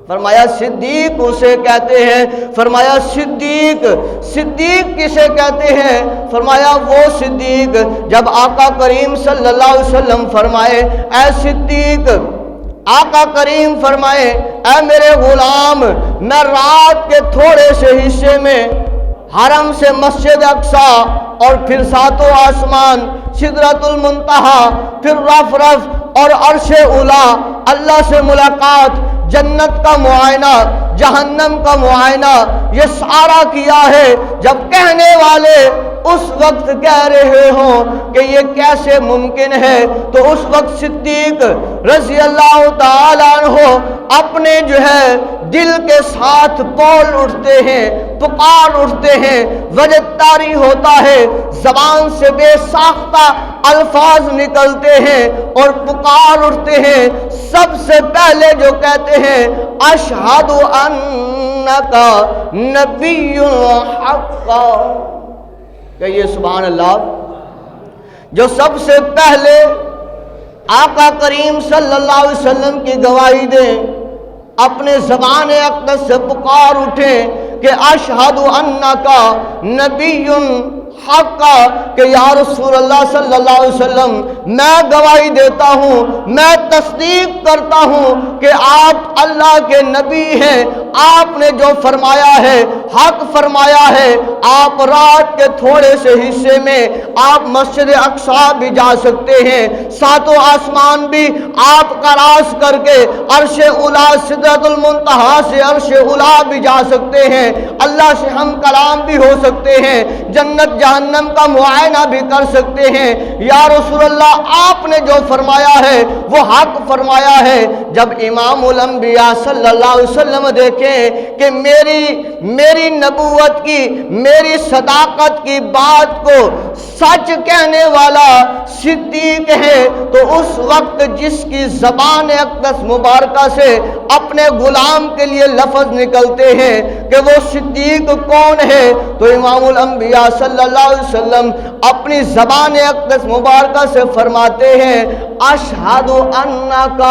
فرمایا صدیق اسے کہتے ہیں۔ فرمایا صدیق کسے کہتے ہیں؟ فرمایا وہ صدیق جب آقا کریم صلی اللہ علیہ وسلم فرمائے اے صدیق، آقا کریم فرمائے اے میرے غلام، میں رات کے تھوڑے سے حصے میں حرم سے مسجد اقصی اور پھر ساتوں آسمان، سدرۃ المنتہا، پھر رف اور عرش اولا، اللہ سے ملاقات، جنت کا معائنہ، جہنم کا معائنہ، یہ سارا کیا ہے۔ جب کہنے والے اس وقت کہہ رہے ہوں کہ یہ کیسے ممکن ہے، تو اس وقت صدیق رضی اللہ تعالیٰ عنہ اپنے جو ہے دل کے ساتھ بول اٹھتے ہیں، پکار اٹھتے ہیں، وجہ طاری ہوتا ہے، زبان سے بے ساختہ الفاظ نکلتے ہیں اور پکار اٹھتے ہیں۔ سب سے پہلے جو کہتے ہیں اشہد انک نبی حق، کہیے سبحان اللہ۔ جو سب سے پہلے آقا کریم صلی اللہ علیہ وسلم کی گواہی دیں، اپنے زبان اقدس سے پکار اٹھیں کہ اشہد انک نبی حق، کہ یا رسول اللہ صلی اللہ علیہ وسلم میں گواہی دیتا ہوں، میں تصدیق کرتا ہوں کہ آپ اللہ کے نبی ہیں، آپ نے جو فرمایا ہے حق فرمایا ہے۔ آپ رات کے تھوڑے سے حصے میں آپ مسجد اقصی بھی جا سکتے ہیں، ساتوں آسمان بھی آپ کا راس کر کے عرش اولا، سدرۃ المنتہا سے عرش اولا بھی جا سکتے ہیں، اللہ سے ہم کلام بھی ہو سکتے ہیں، جنت جہنم کا معائنہ بھی کر سکتے ہیں۔ یا رسول اللہ آپ نے جو فرمایا ہے وہ حق فرمایا ہے۔ جب امام الانبیاء صلی اللہ علیہ وسلم دیکھیں کہ میری نبوت کی، میری صداقت کی بات کو سچ کہنے والا صدیق ہے، تو اس وقت جس کی زبان اقدس مبارکہ سے اپنے غلام کے لیے لفظ نکلتے ہیں کہ وہ صدیق کون ہے، تو امام الانبیاء صلی اللہ علیہ وسلم اپنی زبان اقدس مبارکہ سے فرماتے ہیں اشہد انک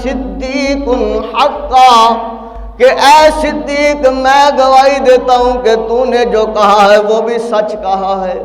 صدیق حق، کہ اے صدیق میں گواہی دیتا ہوں کہ تو نے جو کہا ہے وہ بھی سچ کہا ہے۔